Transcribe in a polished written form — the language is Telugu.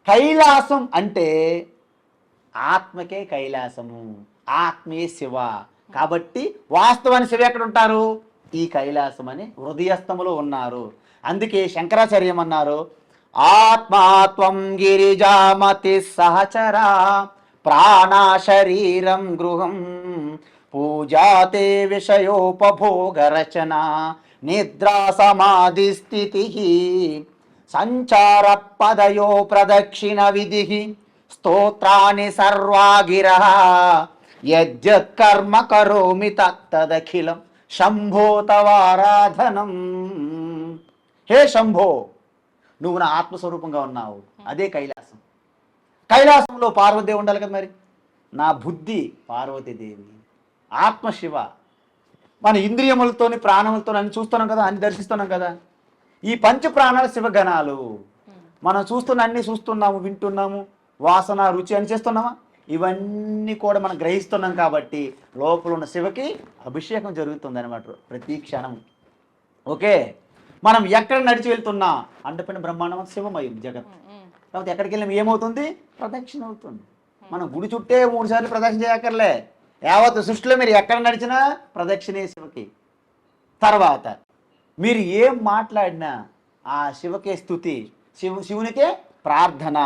కైలాసం అంటే ఆత్మకే కైలాసము, ఆత్మే శివ. కాబట్టి వాస్తవాన్ని శివ ఎక్కడ ఉంటారు? ఈ కైలాసం అని హృదయస్థములో ఉన్నారు. అందుకే శంకరాచార్యం అన్నారు, ఆత్మాత్వం గిరిజామతి సహచరా ప్రాణా శరీరం గృహం పూజాతే విషయోపభోగ రచన నిద్రా సమాధి స్థితి సంచార పదయో ప్రదక్షిణ విధి స్తోత్రాన్ని సర్వాగిర యజ్జత్కర్మ కరోమి తత్తదఖిలం శంభో తవారాధనం. హే శంభో, నువ్వు నా ఆత్మస్వరూపంగా ఉన్నావు, అదే కైలాసం. కైలాసంలో పార్వతీదేవి ఉండాలి కదా, మరి నా బుద్ధి పార్వతీదేవి, ఆత్మశివ. మన ఇంద్రియములతోని ప్రాణములతో అన్ని చూస్తున్నాం కదా, అన్ని దర్శిస్తున్నాం కదా. ఈ పంచ ప్రాణాలు శివగణాలు. మనం అన్ని చూస్తున్నాము, వింటున్నాము, వాసన రుచి అని చేస్తున్నామా? ఇవన్నీ కూడా మనం గ్రహిస్తున్నాం. కాబట్టి లోపల ఉన్న శివకి అభిషేకం జరుగుతుంది అనమాట ప్రతి క్షణం. ఓకే, మనం ఎక్కడ నడిచి వెళ్తున్నా అండపైన బ్రహ్మాండం శివమయం జగత్. కాబట్టి ఎక్కడికి వెళ్ళినా ఏమవుతుంది? ప్రదక్షిణ అవుతుంది. మనం గుడి చుట్టే 3 సార్లు ప్రదక్షిణ చేయక్కర్లే. యావత్ సృష్టిలో మీరు ఎక్కడ నడిచినా ప్రదక్షిణే శివకి. తర్వాత మీరు ఏం మాట్లాడినా ఆ శివకే స్తుతి, శివునికే ప్రార్థన.